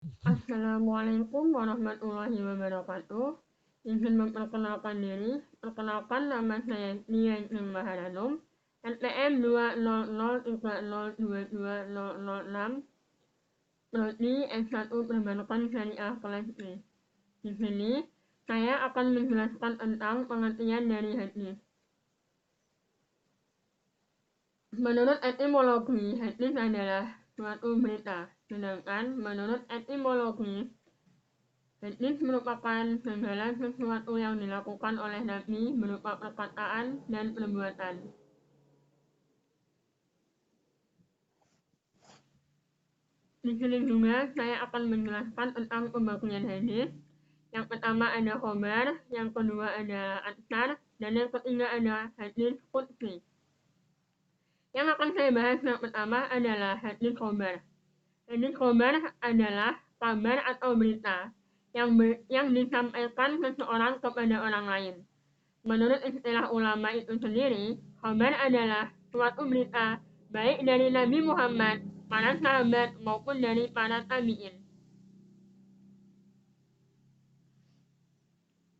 Assalamualaikum warahmatullahi wabarakatuh. Izin memperkenalkan diri. Perkenalkan, nama saya Nia Isning Maharanum, NPM 20030220006, Prodi S1 Perbankan Syariah kelas B. Di sini, saya akan menjelaskan tentang pengertian dari hadis. Menurut etimologi, hadis adalah suatu berita. Sedangkan menurut etimologi, hadis merupakan segala sesuatu yang dilakukan oleh Nabi berupa perkataan dan perbuatan. Di sini juga saya akan menjelaskan tentang pembagian hadis. Yang pertama ada khobar, yang kedua ada atsar, dan yang ketiga ada hadis qudsi. Yang akan saya bahas yang pertama adalah hadis khobar. Hadis khobar adalah kabar atau berita yang disampaikan seseorang kepada orang lain. Menurut istilah ulama itu sendiri, khabar adalah suatu berita baik dari Nabi Muhammad, para sahabat maupun dari para tabi'in.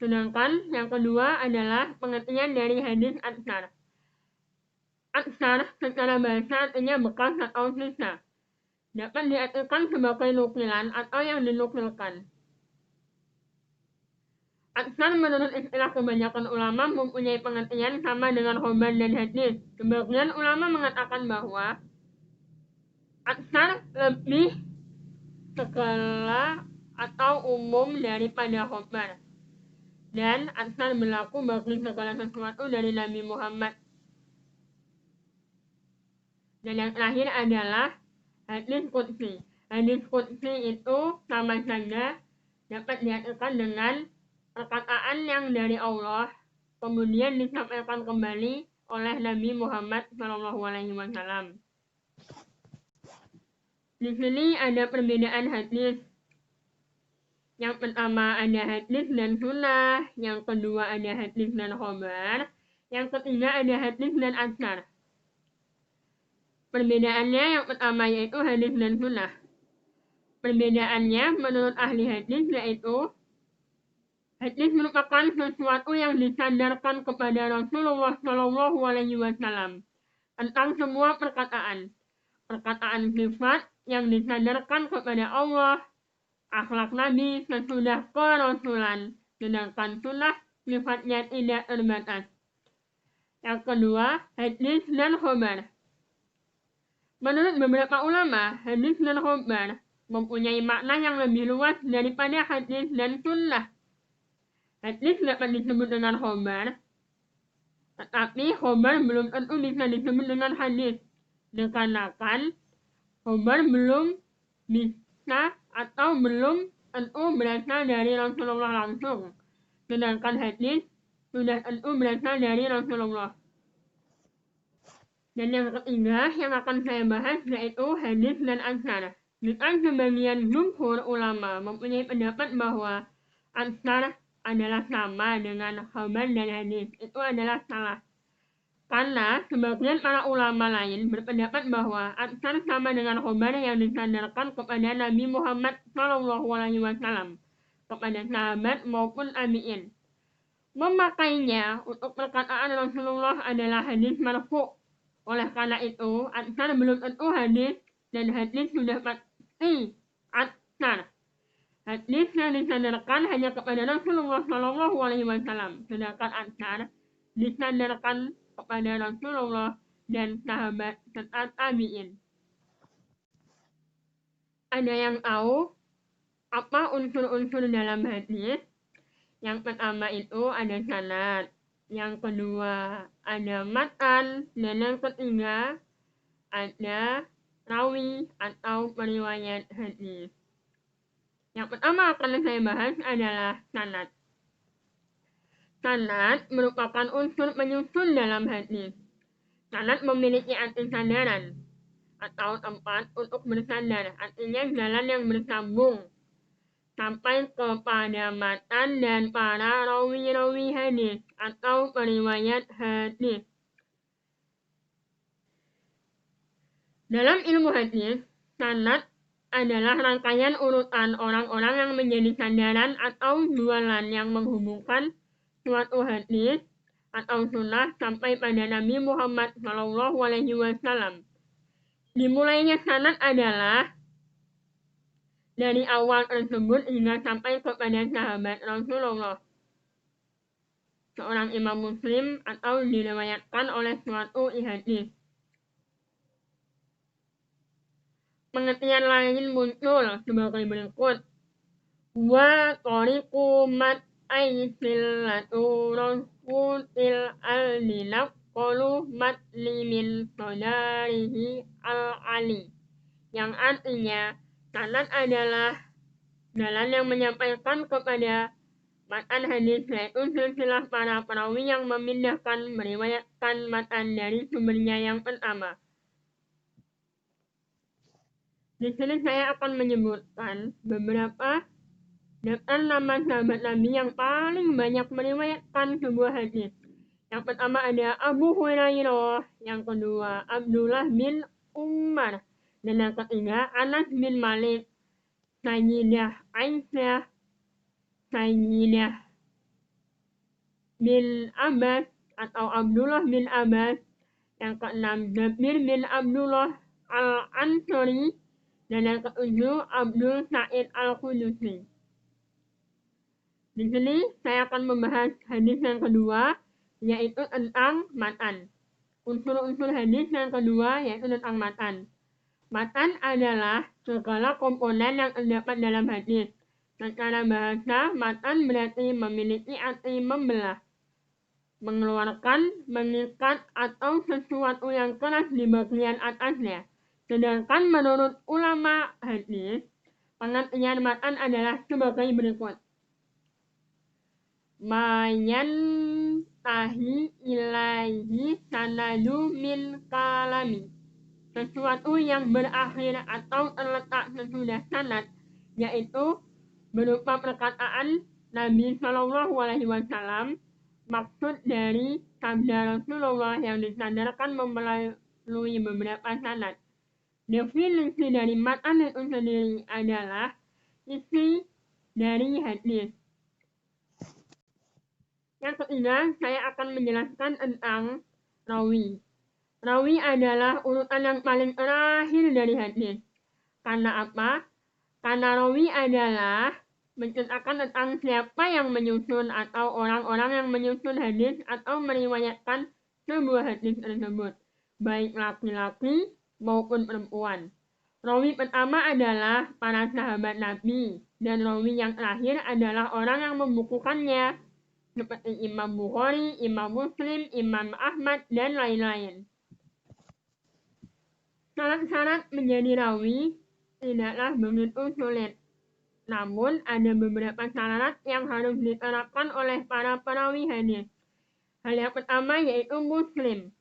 Sedangkan yang kedua adalah pengertian dari hadis atsar. Atsar secara bahasa artinya bekas atau sisa. Dapat diartikan sebagai nukilan atau yang dinukilkan. Atsar menurut istilah kebanyakan ulama mempunyai pengertian sama dengan khobar dan hadis. Sebagian ulama mengatakan bahwa atsar lebih skala atau umum daripada khobar, dan atsar berlaku bagi segala sesuatu dari Nabi Muhammad. Dan yang terakhir adalah hadis qudsi. Hadis qudsi itu sama saja dapat diartikan dengan perkataan yang dari Allah kemudian disampaikan kembali oleh Nabi Muhammad SAW. Di sini ada perbedaan hadis. Yang pertama ada hadis dan sunnah, yang kedua ada hadis dan khobar, yang ketiga ada hadis dan atsar. Perbedaannya yang pertama yaitu hadis dan sunnah. Perbedaannya menurut ahli hadis yaitu hadis merupakan sesuatu yang disandarkan kepada Rasulullah SAW tentang semua perkataan sifat yang disandarkan kepada Allah, akhlak Nabi sesudah kerasulan, sedangkan sunnah sifatnya tidak terbatas. Yang kedua, hadis dan khobar. Menurut beberapa ulama, hadis dan khobar mempunyai makna yang lebih luas daripada hadis dan sunnah. Hadis dapat disebut dengan khobar, tetapi khobar belum tentu bisa disebut dengan hadis, dikarenakan khobar belum bisa atau belum tentu berasal dari Rasulullah langsung, sedangkan hadis sudah tentu berasal dari Rasulullah. Dan yang ketiga yang akan saya bahas yaitu hadis dan atsar. Jika sebagian jumhur ulama mempunyai pendapat bahwa atsar adalah sama dengan khabar dan hadis, itu adalah salah. Karena sebagian para ulama lain berpendapat bahwa atsar sama dengan khabar yang disandarkan kepada Nabi Muhammad SAW, kepada sahabat maupun tabi'in. Memakainya untuk perkataan Rasulullah adalah hadis marfu'. Oleh karena itu, atsar belum tentu hadis dan hadis sudah pasti atsar. Hadis yang disandarkan hanya kepada Rasulullah SAW, sedangkan atsar disandarkan kepada Rasulullah dan sahabat serta tabi'in. Ada yang tahu apa unsur-unsur dalam hadis? Yang pertama itu ada sanad, yang kedua ada matan, dan yang ketiga ada rawi atau periwayat hadis. Yang pertama akan saya bahas adalah sanad. Sanad merupakan unsur penyusun dalam hadis. Sanad memiliki arti sandaran atau tempat untuk bersandar, artinya jalan yang bersambung sampai kepada matan dan para rawi-rawi hadis atau periwayat hadis. Dalam ilmu hadis, sanad adalah rangkaian urutan orang-orang yang menjadi sandaran atau jualan yang menghubungkan suatu hadis atau sunnah sampai pada Nabi Muhammad SAW. Dimulainya sanad adalah dari awal tersebut hingga sampai kepada sahabat Rasulullah, seorang imam Muslim, atau diriwayatkan oleh suatu hadis. Pengertian lain muncul sebagai berikut. Wa tariqu mat aisilatu rasul al-dilak qalu mat limin sodarihi al-ali, yang artinya sanad adalah jalan yang menyampaikan kepada matan hadis, yaitu silsilah para perawi yang memindahkan meriwayatkan matan dari sumbernya yang pertama. Di sini saya akan menyebutkan beberapa daftar nama sahabat Nabi yang paling banyak meriwayatkan sebuah hadis. Yang pertama ada Abu Hurairah, yang kedua Abdullah bin Umar, dan yang ketiga Anas bin Malik, Sayyidah Aisyah, Sayyidah bin Abbas atau Abdullah bin Abbas, yang keenam Jabir bin Abdullah al-Ansari, dan yang ketujuh Abdul Sa'id al-Khudusi. Di sini saya akan membahas hadis yang kedua, yaitu tentang matan. Unsur-unsur hadis yang kedua yaitu tentang matan. Matan adalah segala komponen yang terdapat dalam hadis. Secara bahasa, matan berarti memiliki arti membelah, mengeluarkan, mengikat, atau sesuatu yang keras di bagian atasnya. Sedangkan menurut ulama hadis, pengertian matan adalah sebagai berikut. Mayan tahi ilaihi sanadu min kalami, sesuatu yang berakhir atau terletak sesudah sanad, yaitu berupa perkataan Nabi SAW, maksud dari sabda Rasulullah yang disandarkan melalui beberapa sanad. Definisi dari matan itu sendiri adalah isi dari hadis. Yang ketiga, saya akan menjelaskan tentang rawi. Rawi adalah urutan yang paling terakhir dari hadis. Karena apa? Karena rawi adalah menceritakan tentang siapa yang menyusun atau orang-orang yang menyusun hadis atau meriwayatkan sebuah hadis tersebut, baik laki-laki maupun perempuan. Rawi pertama adalah para sahabat Nabi, dan rawi yang terakhir adalah orang yang membukukannya, seperti Imam Bukhari, Imam Muslim, Imam Ahmad, dan lain-lain. Syarat-syarat menjadi rawi tidaklah begitu sulit. Namun, ada beberapa syarat yang harus diterapkan oleh para perawi hadis. Hal yang pertama yaitu Muslim.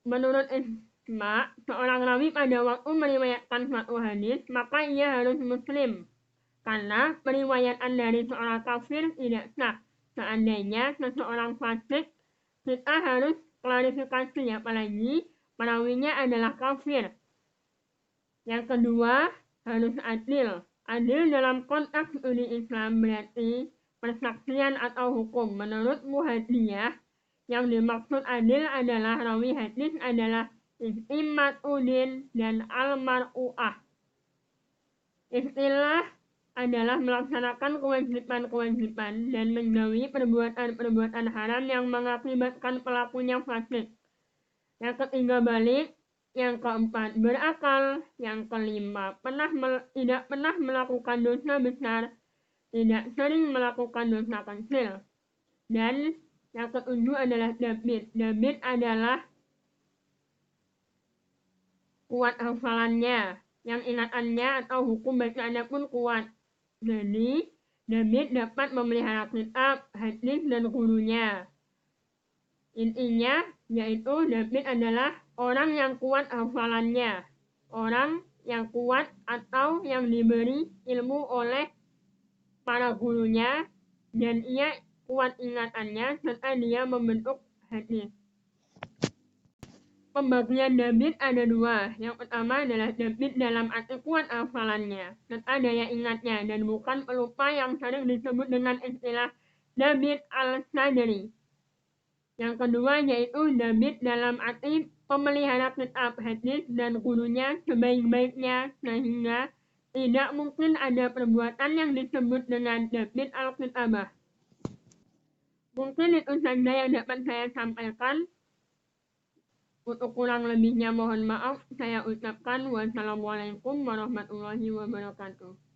Menurut ijma', seorang rawi pada waktu meriwayatkan suatu hadis, maka ia harus Muslim. Karena periwayatan dari seorang kafir tidak sah. Seandainya seseorang fasik, kita harus klarifikasi, apalagi perawinya adalah kafir. Yang kedua, harus adil. Adil dalam konteks studi Islam berarti persaksian atau hukum. Menurut Muhadiyah, yang dimaksud adil adalah rawi hadis adalah istimatuddin dan al-mar'u'ah. Istilah adalah melaksanakan kewajiban-kewajiban dan menjauhi perbuatan-perbuatan haram yang mengakibatkan pelakunya fasik. Yang ketiga balik, yang keempat berakal, yang kelima tidak pernah melakukan dosa besar, tidak sering melakukan dosa kecil, dan yang ketujuh adalah David. David adalah kuat hafalannya, yang ingatannya atau hukum bacaannya pun kuat. Jadi, David dapat memelihara kitab, hadis, dan gurunya. Intinya, yaitu David adalah orang yang kuat hafalannya, orang yang kuat atau yang diberi ilmu oleh para gurunya, dan ia kuat ingatannya serta dia membentuk hadis. Pembagian David ada dua. Yang pertama adalah David dalam arti kuat hafalannya, serta daya ingatnya, dan bukan pelupa yang sering disebut dengan istilah David al-Sadri. Yang kedua yaitu David dalam arti pemelihara kitab hadis dan gurunya sebaik-baiknya, sehingga tidak mungkin ada perbuatan yang disebut dengan David al-Kitabah. Mungkin itu saja yang dapat saya sampaikan. Untuk kurang lebihnya mohon maaf. Saya ucapkan wassalamualaikum warahmatullahi wabarakatuh.